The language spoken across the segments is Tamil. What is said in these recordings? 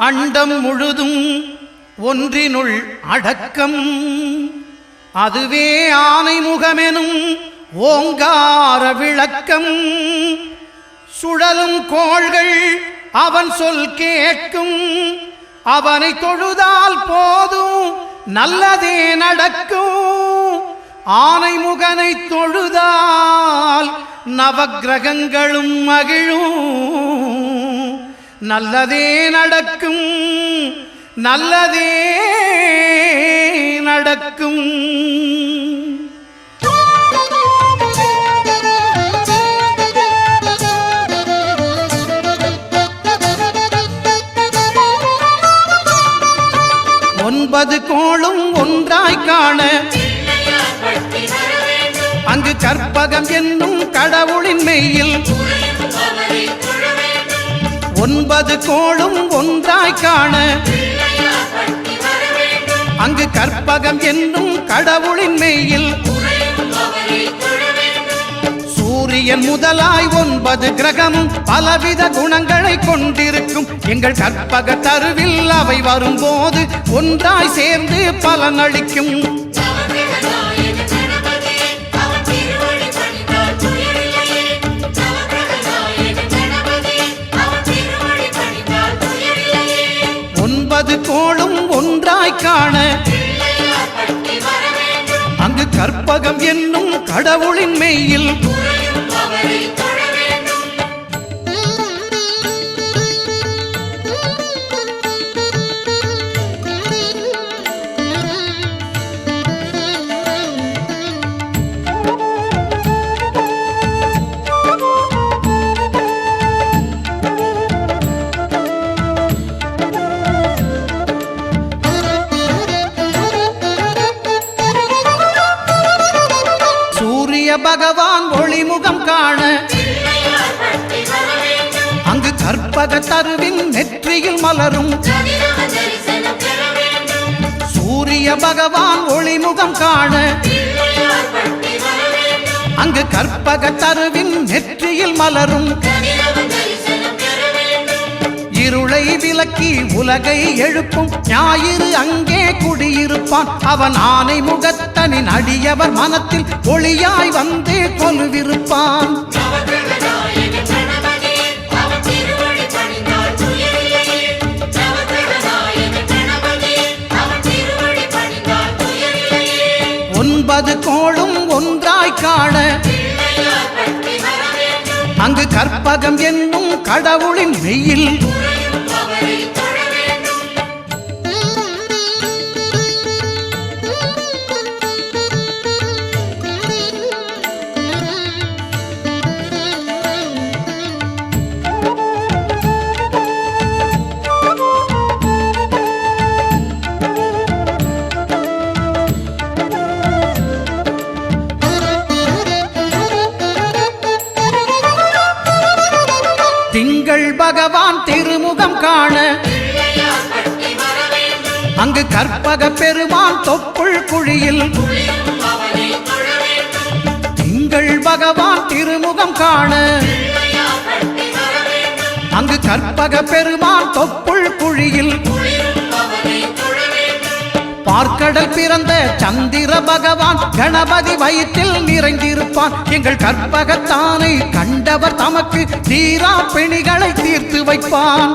அண்டம் முழுதும் ஒன்றினுள் அடக்கம். அதுவே ஆனை முகமெனும் ஓங்கார விளக்கம். சுழலும் கோள்கள் அவன் சொல் கேட்கும். அவனை தொழுதால் போதும் நல்லதே நடக்கும். ஆனை முகனை தொழுதால் நவக்கிரகங்களும் மகிழும். நல்லதே நடக்கும், நல்லதே நடக்கும். ஒன்பது கோளும் ஒன்றாய் காண அங்கு கற்பகம் என்னும் கடவுளின் மெய்யில். ஒன்பது கோளும் ஒன்றாய் காண அங்கு கற்பகம் என்னும் கடவுளின் மெய்யில். சூரியன் முதலாய் 9 கிரகமும் பலவித குணங்களை கொண்டிருக்கும். எங்கள் கற்பக தருவில் அவை வரும்போது ஒன்றாய் சேர்ந்து பலனளிக்கும். ஒன்பது கோளும் ஒன்றாய் காண அங்கு கற்பகம் என்னும் கடவுளின் மெய்யில். பகவான் ஒளிமுகம் காண அங்கு கற்பக தருவின் நெற்றியில் மலரும். சூரிய பகவான் ஒளிமுகம் காண அங்கு கற்பக தருவின் நெற்றியில் மலரும். இருளை விலக்கி உலகை எழுப்பும் ஞாயிறு அங்கே குடியிருப்பான். அவன் ஆனை முகத்தனின் அடியவர் மனத்தில் ஒளியாய் வந்து கொலுவிருப்பான். ஒன்பது கோளும் ஒன்றாய் காண அங்கு கற்பகம் என்னும் கடவுளின் மெய்யில். திங்கள் பகவான் திருமுகம் காண அங்கு கற்பக பெருமான் தொப்புள் குழியில். திங்கள் பகவான் திருமுகம் காண அங்கு கற்பக பெருமான் தொப்புள் குழியில். பார்க்கடல் பிறந்த சந்திர பகவான் கணபதி வயிற்றில் நிறைந்திருப்பான். எங்கள் கற்பகத்தானை கண்டவர் தமக்கு தீரா பிணிகளை தீர்த்து வைப்பான்.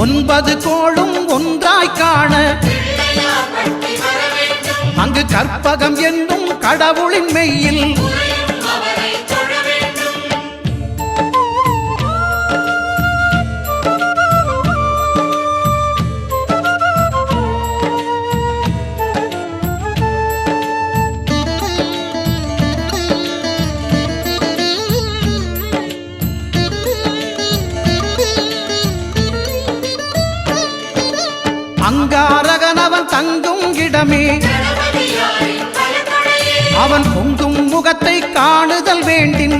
ஒன்பது கோளும் ஒன்றாய் காண அங்கு கற்பகம் என்னும் கடவுளின் மெய்யில். அங்காரகனவன் தங்கும் இடமே அவன் பொங்கும் முகத்தை காணுதல் வேண்டின்.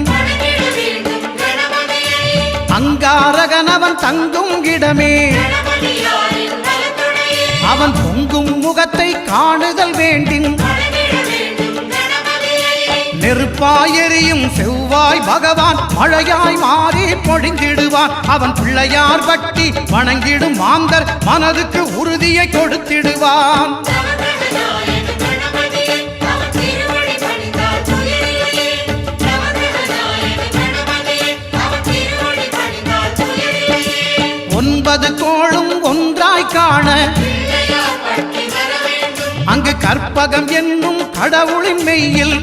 அங்காரகனவன் தங்கும் இடமே அவன் பொங்கும் முகத்தை காணுதல் வேண்டின். நெருப்பாய் எரியும் செவ்வாய் பகவான் மழையாய் மாறி பொழிந்திடுவான். அவன் பிள்ளையார் பட்டி வணங்கிடும் மாந்தர் மனதுக்கு உறுதியை கொடுத்திடுவான். ஒன்பது கோளும் ஒன்றாய் காண அங்கு கற்பகம் என்னும் கடவுளின் மெய்யில்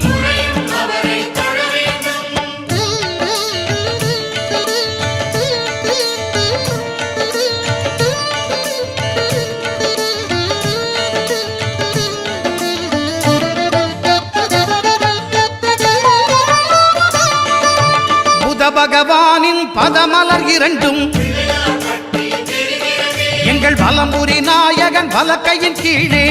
புத பகவானின் பதமலர் இரண்டும் எங்கள் வலம்புரி நாயகன் வலக்கையின் கீழே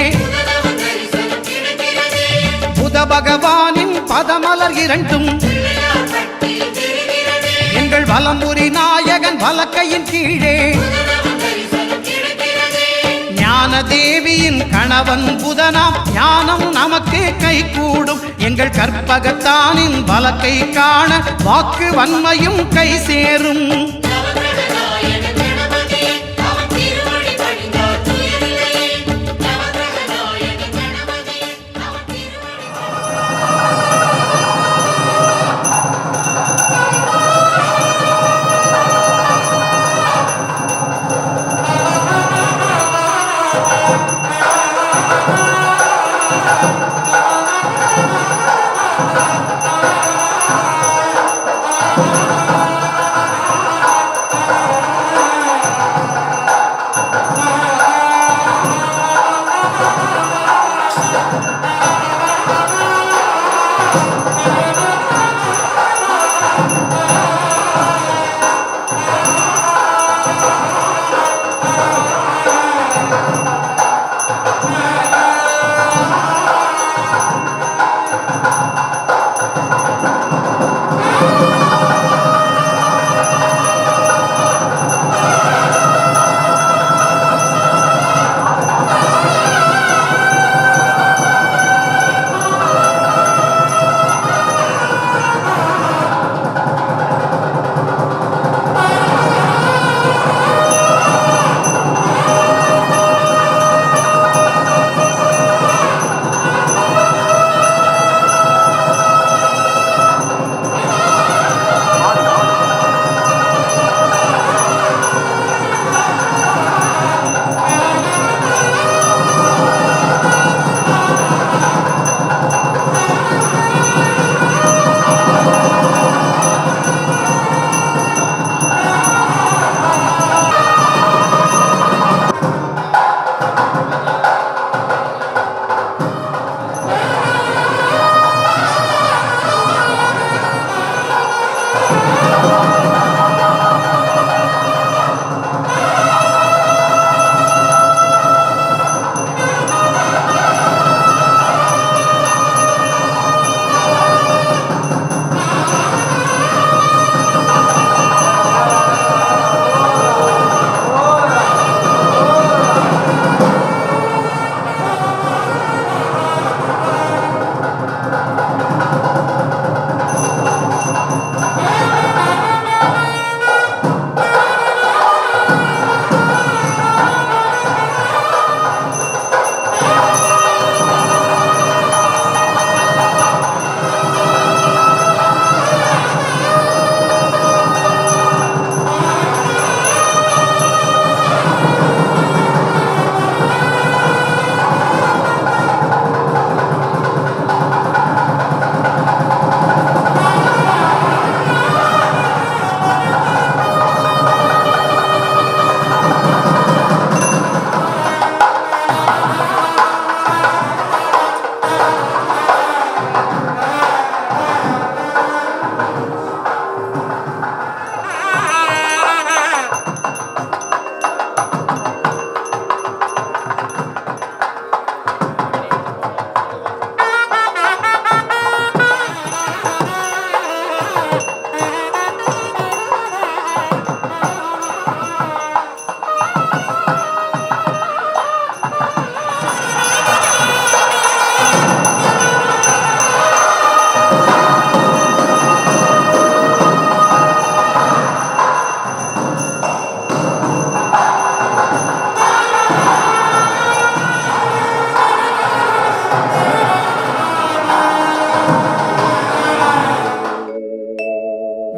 புத பகவானின் பதமலர் இரண்டும் எங்கள் வலம்புரி நாயகன் வலக்கையின் கீழே ஞான தேவியின் கணவன் புதனாம் ஞானம் நமக்கு கை கூடும். எங்கள் கற்பகத்தானின் வலக்கை காண வாக்கு வன்மையும் கை சேரும்.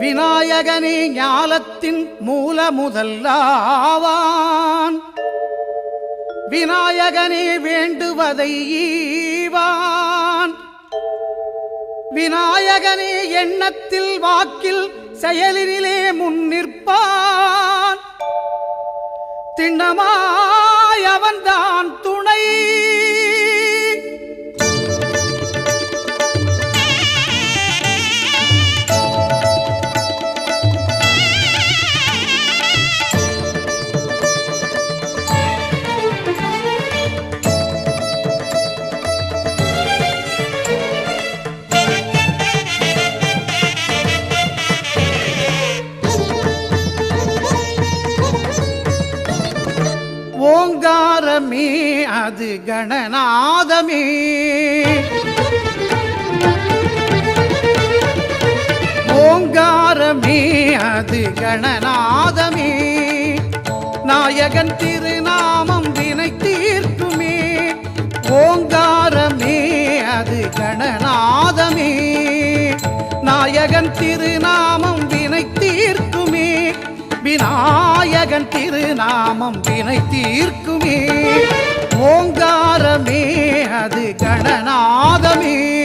விநாயகனே ஞாலத்தின் மூல முதல்லாவான். விநாயகனே வேண்டுவதை ஈவான். விநாயகனே எண்ணத்தில் வாக்கில் செயலினிலே முன்னிற்பான். திண்ணமாய் அவன்தான் துணை. ஓங்காரமே அது கணநாதமே. ஓங்காரமே அது கணநாதமே. நாயகன் திருநாமம் வினை தீர்க்குமே. ஓங்காரமே அது கணநாதமே. நாயகன் திருநாமம் வினை தீர்க்குமே. விநாயகன் திருநாமம் வினை தீர்க்குமே. ஓங்காரமே அது கணநாதமே.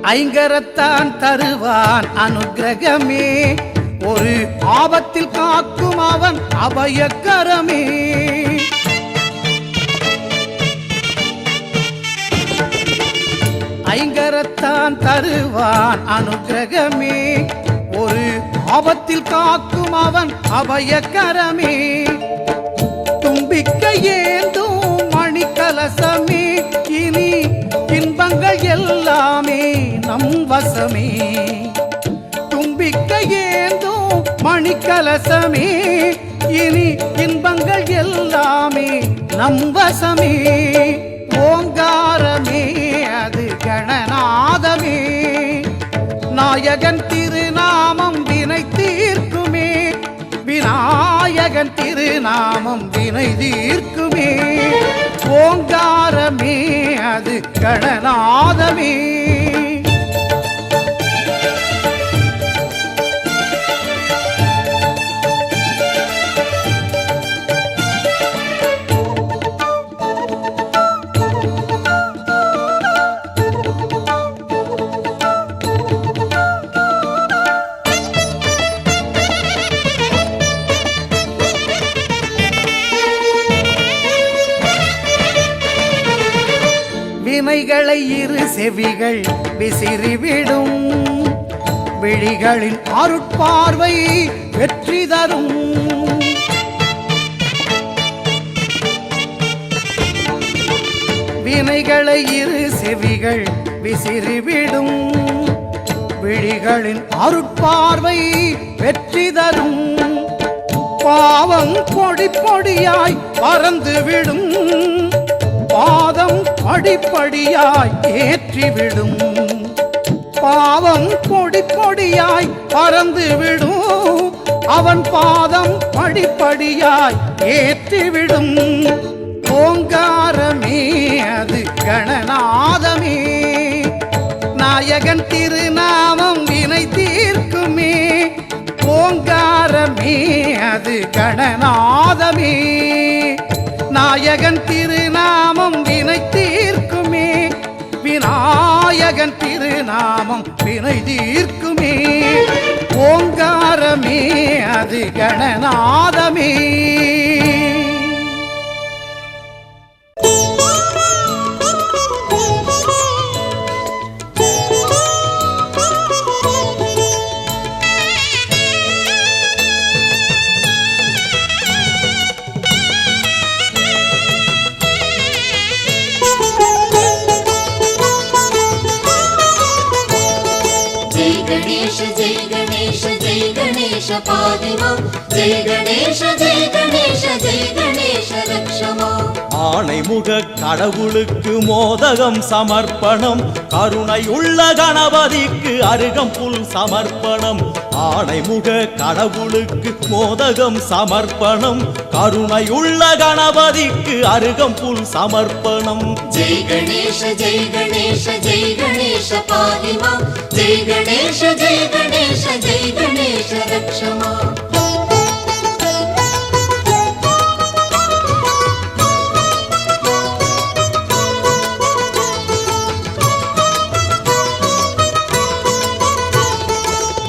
ஐங்கரத்தான் தருவான் அனுக்கிரகமே. ஒரு ஆபத்தில் காக்கும் அவன் அபயக்கரமே. ஐங்கரத்தான் தருவான் அனுக்கிரகமே. ஒரு ஆபத்தில் காக்கும் அவன் அபயக்கரமே. தும்பிக்கை ஏந்தும் மணிக்கலசமே. இனி இன்பங்கள் எல்லாமே நம் வசமே. தும்பிக்கை ஏந்தும் மணிக்கலசமே. இனி இன்பங்கள் எல்லாமே நம் வசமே. ஓங்காரமே அது கணநாதமே. நாயகன் திருநாமம் வினை தீர்க்குமே. விநாயகன் திருநாமம் வினை தீர்க்குமே. ஓங்காரமே அது கணநாதமே. வினைகளை இரு செவிகள் விசிறிவிடும். விழிகளின் அருட்பார்வை வெற்றி தரும். வினைகளை இரு செவிகள் விசிறிவிடும். விழிகளின் அருட்பார்வை வெற்றி தரும். பாவம் பொடி பொடியாய் பறந்துவிடும். பாதம் படிப்படியாய் ஏற்றிவிடும். பாவம் பொடி பொடியாய் பறந்துவிடும். அவன் பாதம் படிப்படியாய் ஏற்றிவிடும். ஓங்காரமே அது கணநாதமே. நாயகன் திருநாமம் வினை தீர்க்குமே. ஓங்காரமே அது கணநாதமே. நாயகன் திருநாமம் வினை தீர்க்குமே. விநாயகன் திருநாமம் வினை தீர்க்குமே. ஓங்காரமே அது கணநாதமே. गणेश पाहि मां जय गणेश जय गणेश जय गणेश रक्ष माम् ஆணைமுக கடவுளுக்கு மோதகம் சமர்ப்பணம் கருணையுள்ள கணபதிக்கு அருகம்புல் சமர்ப்பணம் ஆணைமுக கடவுளுக்கு மோதகம் சமர்ப்பணம் கருணையுள்ள கணபதிக்கு அருகம்புல் சமர்ப்பணம் जय गणेश जय गणेश जय गणेश पाहि मां जय गणेश जय गणेश जय गणेश रक्ष माम्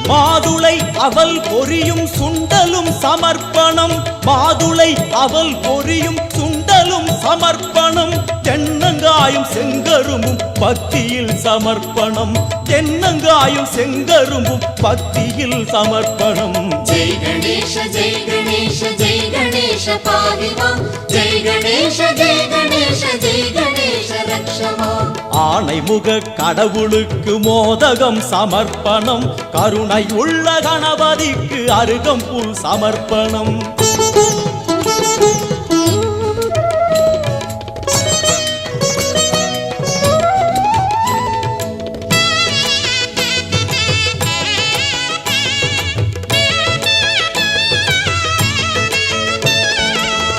மாதுளை அவல் பொரியும் சுண்டலும் சமர்ப்பணம் மாதுளை அவல் பொரியும் சுண்டலும் சமர்ப்பணம் தென்னங்காயும் செங்கரும்பும் பக்தியில் சமர்ப்பணம் தென்னங்காயும் செங்கரும்பும் பக்தியில் சமர்ப்பணம் जय गणेश जय गणेश जय गणेश पाहि मां जय गणेश जय गणेश जय गणेश रक्ष माम् ஆணைமுக கடவுளுக்கு மோதகம் சமர்ப்பணம் கருணையுள்ள கணபதிக்கு அருகம்புல் சமர்ப்பணம்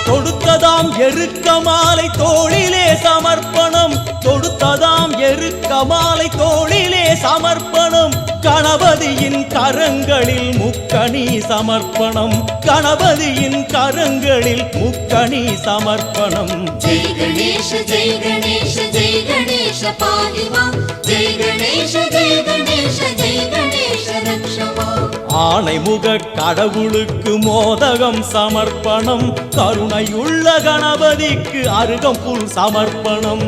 தொடுத்ததாம் எருக்க மாலை தோளிலே சமர்ப்பணம் தொடுத்ததாம் எருக்க மாலை தோளிலே சமர்ப்பணம் கணபதியின் கரங்களில் முக்கணி சமர்ப்பணம் கணபதியின் கரங்களில் முக்கணி சமர்ப்பணம் जय गणेश जय गणेश जय गणेश पाहि मां जय गणेश जय गणेश जय गणेश रक्ष माम् ஆணைமுக கடவுளுக்கு மோதகம் சமர்ப்பணம் கருணையுள்ள கணபதிக்கு அருகம்புல் சமர்ப்பணம்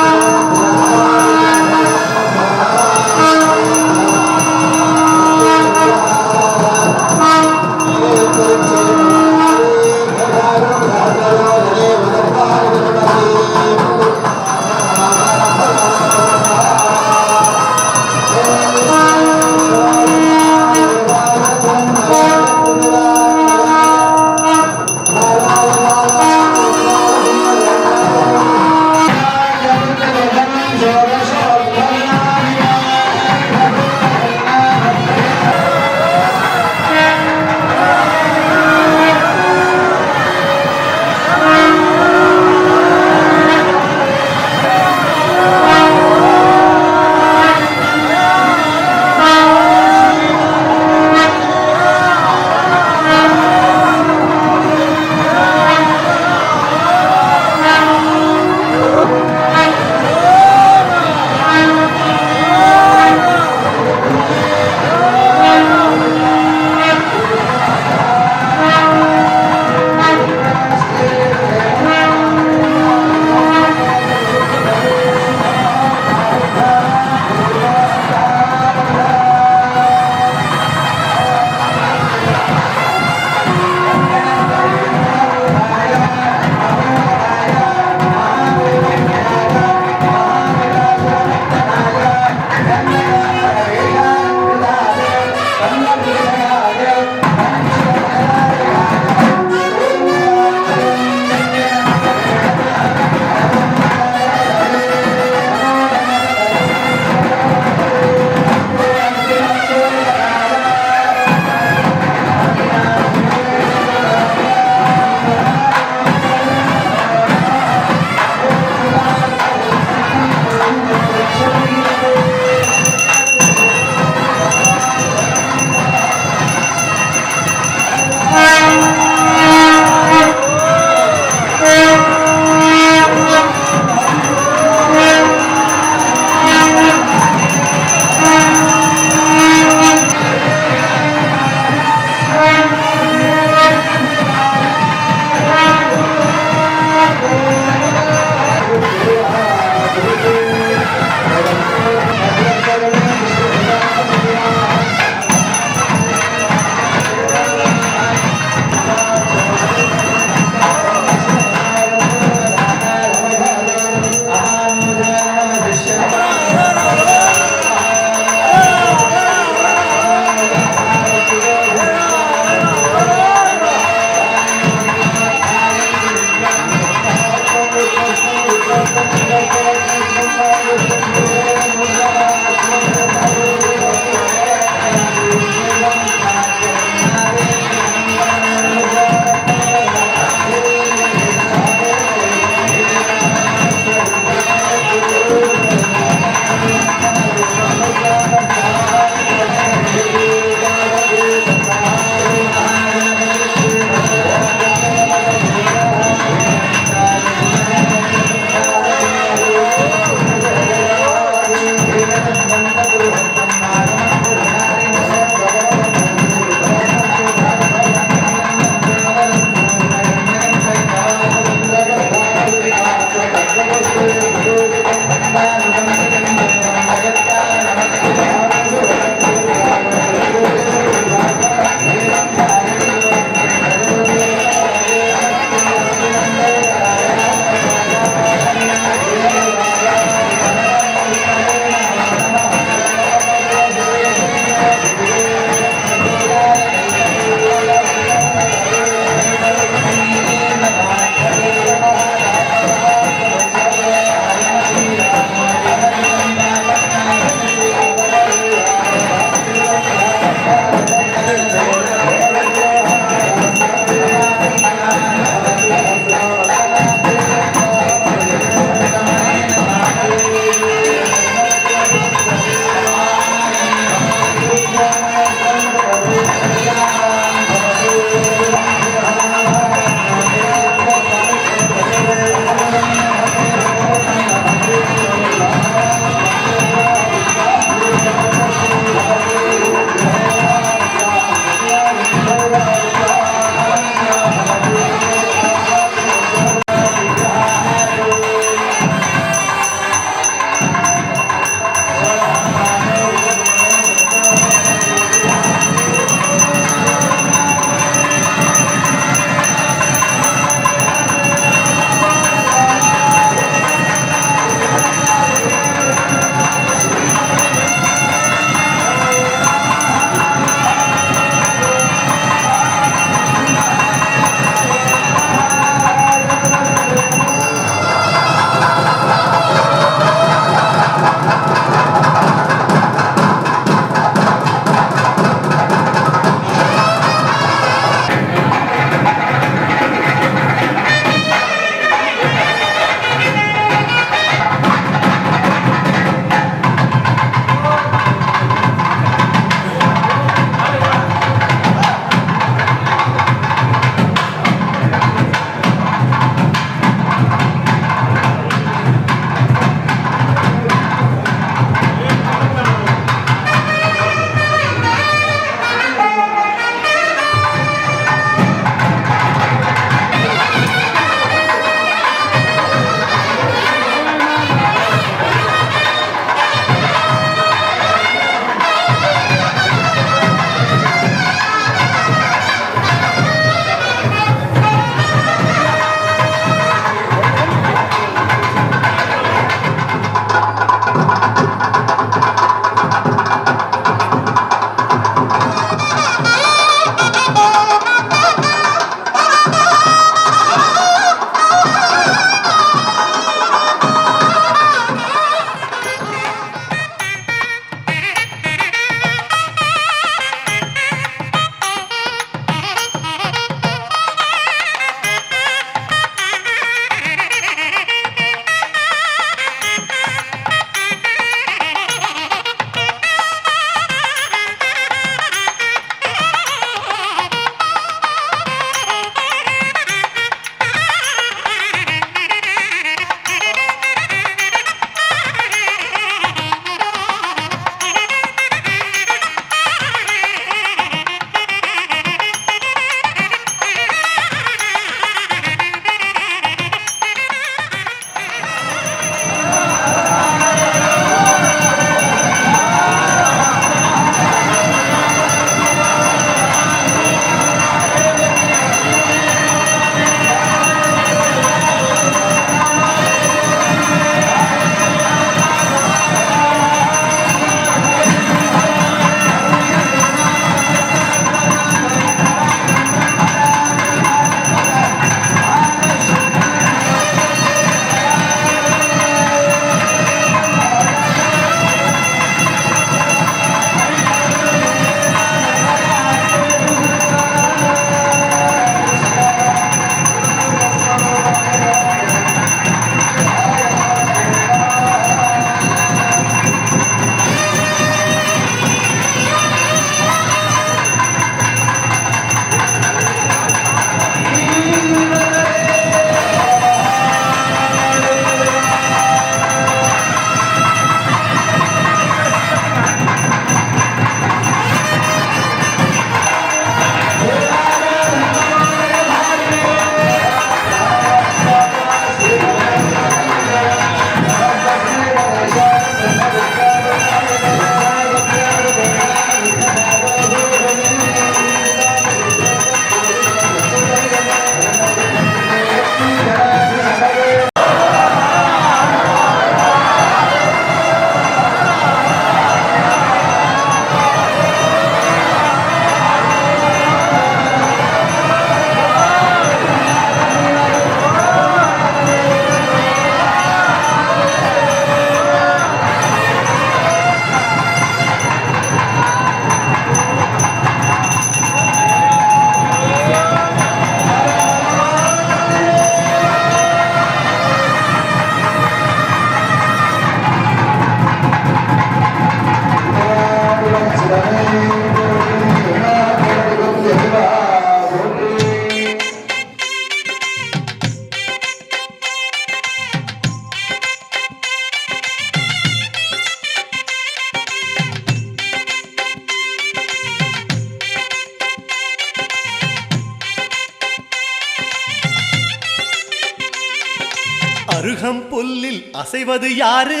அருகம் புல்லில் அசைவது யாரு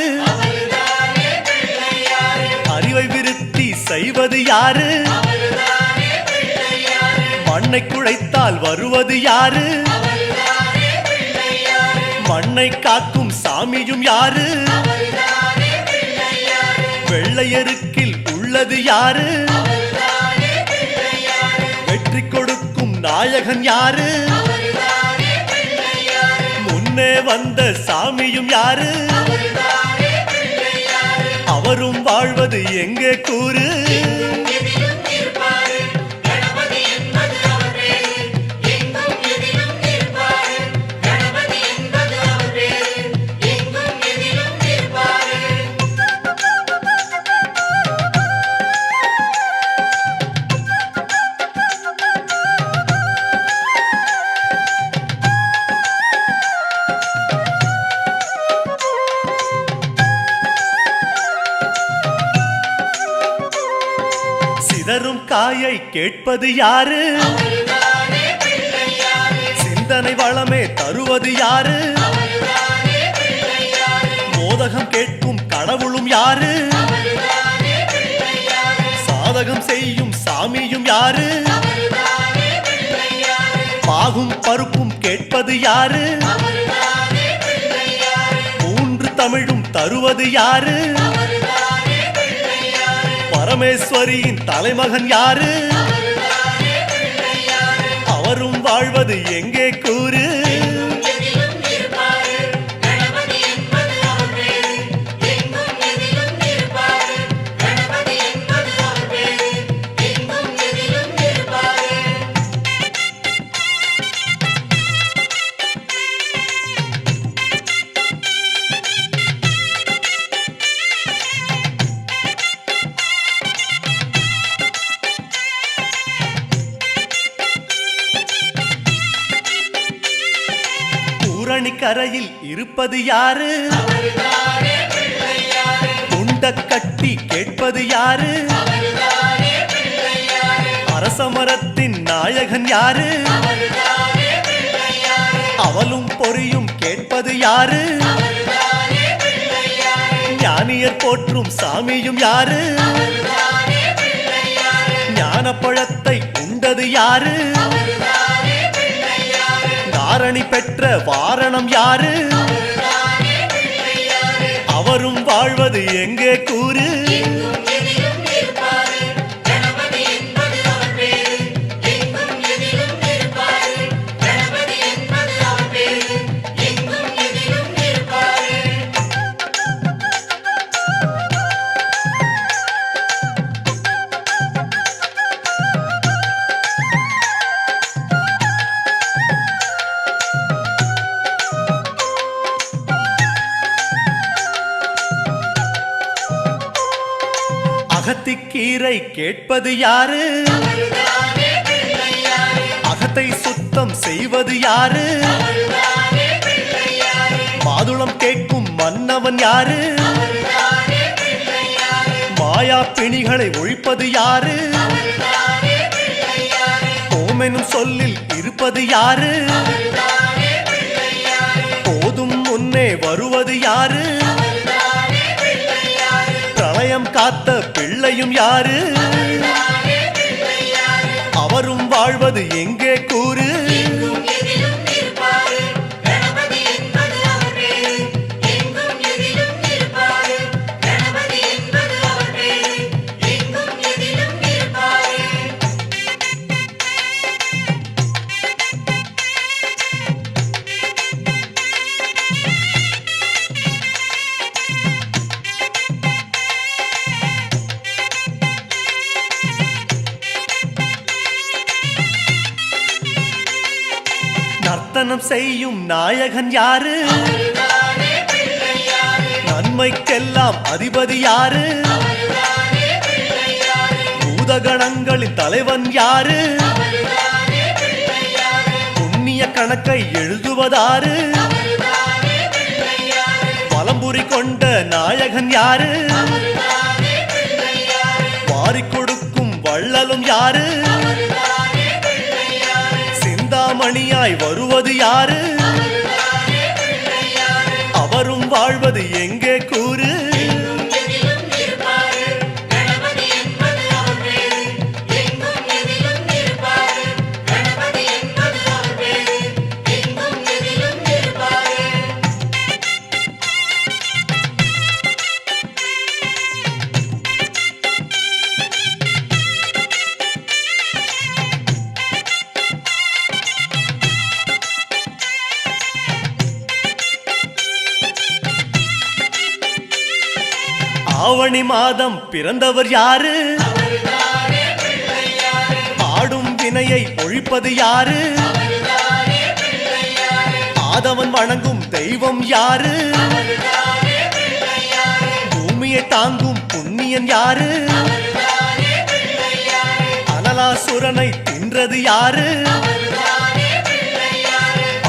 அறிவை விருத்தி செய்வது யாரு மண்ணை குழைத்தால் வருவது யாரு மண்ணை காக்கும் சாமியும் யாரு வெள்ளையருக்கில் உள்ளது யாரு வெற்றி கொடுக்கும் நாயகன் யாரு முன்னே வந்த சாமியும் யாரு அவரும் வாழ்வது எங்கே கூறு சிதறும் காயை கேட்பது யாரு சிந்தனை வளமே தருவது யாரு மோதகம் கேட்கும் கடவுளும் யாரு சாதகம் செய்யும் சாமியும் யாரு பாகும் பருப்பும் கேட்பது யாரு மூன்று தமிழும் தருவது யாரு பரமேஸ்வரியின் தலைமகன் யாரு அவரும் வாழ்வது எங்கே கூறு கரையில் இருப்பது யாரு உண்ட கட்டி கேட்பது யாரு அரசமரத்தின் நாயகன் யாரு அவளும் பொறியும் கேட்பது யாரு ஞானியர் போற்றும் சாமியும் யாரு ஞானப்பழத்தை உண்டது யாரு தாரணி பெற்ற வாரணம் யாரு அவரும் வாழ்வது எங்கே கூறு அகத்திக்கீரை கேட்பது யாரு அகத்தை சுத்தம் செய்வது யாரு மாதுளம் கேட்கும் மன்னவன் யாரு மாயா பிணிகளை ஒழிப்பது யாரு ஓமெனும் சொல்லில் இருப்பது யாரு போதும் முன்னே வருவது யாரு பிரளயம் காத்த பிள்ளையும் யாரு அவரும் வாழ்வது எங்கே கூறு நர்த்தனம் செய்யும் நாயகன் யாரு நன்மைக்கெல்லாம் அதிபதி யாரு பூதகணங்களின் தலைவன் யாரு புண்ணிய கணக்கை எழுதுவதாரு பலம்புரி கொண்ட நாயகன் யாரு வாரிக் கொடுக்கும் வள்ளலும் யாரு சிந்தாமணியாய் வருவது யாரு வாழ்வது எங்கே கூறு எதிலும் இருப்பாரு கணபதி என்பது அவர் பேரு எங்கும் எதிலும் இருப்பாரு கணபதி என்பது அவர் பேரு எங்கும் எதிலும் இருப்பாரு ஆவணி மாதம் பிறந்தவர் யாரு ஆடும் வினையை ஒழிப்பது யாரு ஆதவன் வணங்கும் தெய்வம் யாரு பூமியை தாங்கும் புண்ணியன் யாரு அனலாசுரனை தின்றது யாரு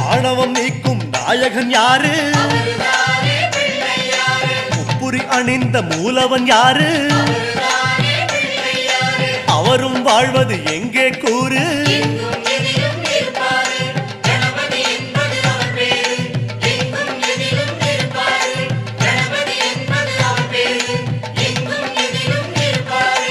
ஆணவம் நீக்கும் நாயகன் யாரு முப்புரி அணிந்த மூலவன் யாரு அவரும் வாழ்வது எங்கே கூறு எங்கும் எதிலும் இருப்பாரு கணபதி என்பது அவர் பேரு எங்கும் எதிலும் இருப்பாரு கணபதி என்பது அவர் பேரு எங்கும் எதிலும் இருப்பாரு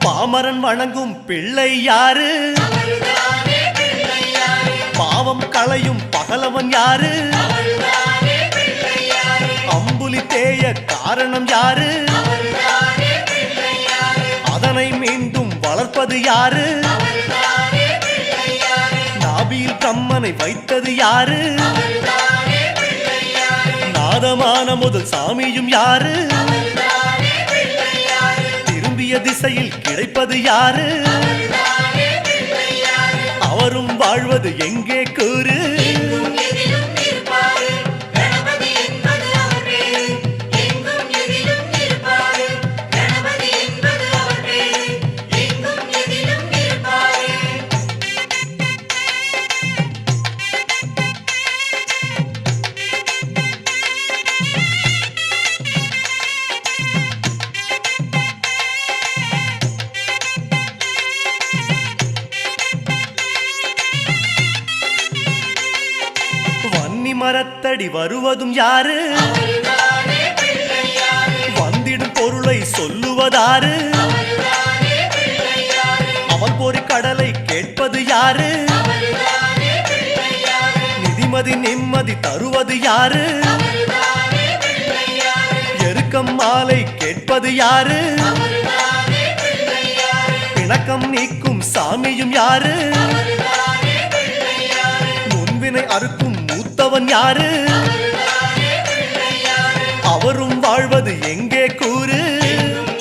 பாமரன் வணங்கும் பிள்ளை யாரு பாவம் களையும் பகலவன் யாரு அம்புலி தேய காரணம் யாரு அதனை மீண்டும் வளர்ப்பது யாரு நாபியில் பிரம்மனை வைத்தது யாரு நாதமான முதல் சாமியும் யாரு திரும்பிய திசையில் கிடைப்பது யாரு அவரும் வாழ்வது எங்கே கூறு எங்கும் எதிலும் இருப்பாரு கணபதி என்பது அவர் பேரு எங்கும் எதிலும் இருப்பாரு கணபதி என்பது அவர் பேரு எங்கும் எதிலும் இருப்பாரு வன்னி மரத்தடி வருவதும் யாரு வந்திடும் பொருளை சொல்லுவதாரு அவன் பொறி கடலை கேட்பது யாரு நிதிமதி நிம்மதி தருவது யாரு எருக்கம் மாலை கேட்பது யாரு பிணக்கம் நீக்கும் சாமியும் யாரு முன்வினை அறுக்கும் மூத்தவன் யாரு அவரும் வாழ்வது எங்கே கூறு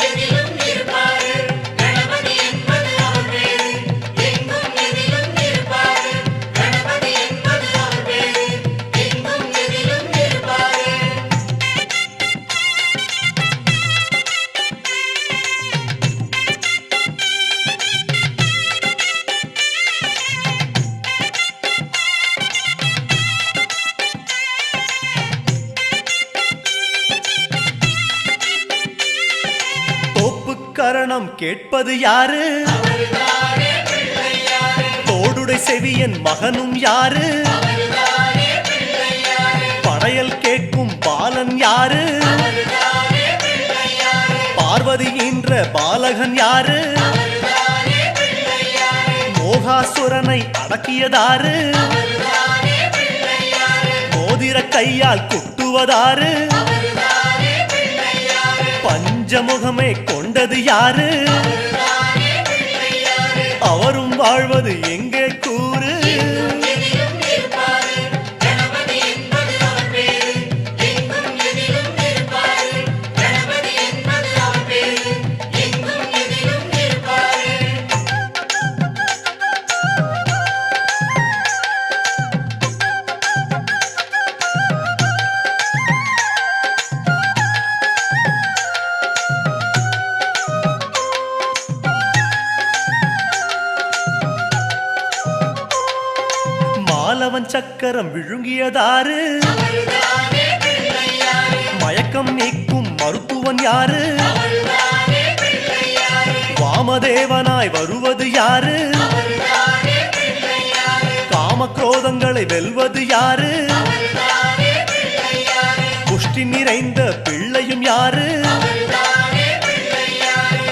எதிலும் இருப்பாரு கணபதி என்பது அவர் பேரு எங்கும் எதிலும் இருப்பாரு கணபதி என்பது அவர் பேரு எங்கும் எதிலும் இருப்பாரு கரணம் கேட்பது யாரு தோடுடை செவியன் மகனும் யாரு படையல் கேட்கும் பாலன் யாரு பார்வதி என்ற பாலகன் யாரு மோகாசுரனை அடக்கியதாரு மோதிர கையால் குட்டுவதாரு பஞ்சமுகமே கொண்டது யாரு அவரும் வாழ்வது எங்கே கூறு எதிலும் இருப்பாரு கணபதி என்பது அவர் பேரு எங்கும் எதிலும் இருப்பாரு கணபதி என்பது அவர் பேரு எங்கும் எதிலும் இருப்பாரு மாலவன் சக்கரம் விழுங்கியதாரு மயக்கம் நீக்கும் மருத்துவன் யாரு வாமதேவனாய் வருவது யாரு காமக்ரோதங்களை வெல்வது யாரு புஷ்டி நிறைந்த பிள்ளையும் யாரு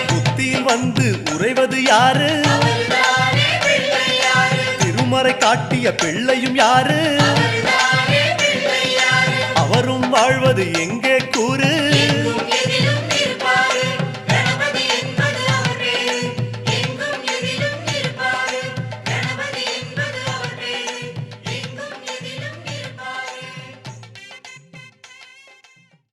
புத்தியில் வந்து உறைவது யாரு திருமறை காட்டிய பிள்ளையும் யாரு அவரும் வாழ்வது எங்கே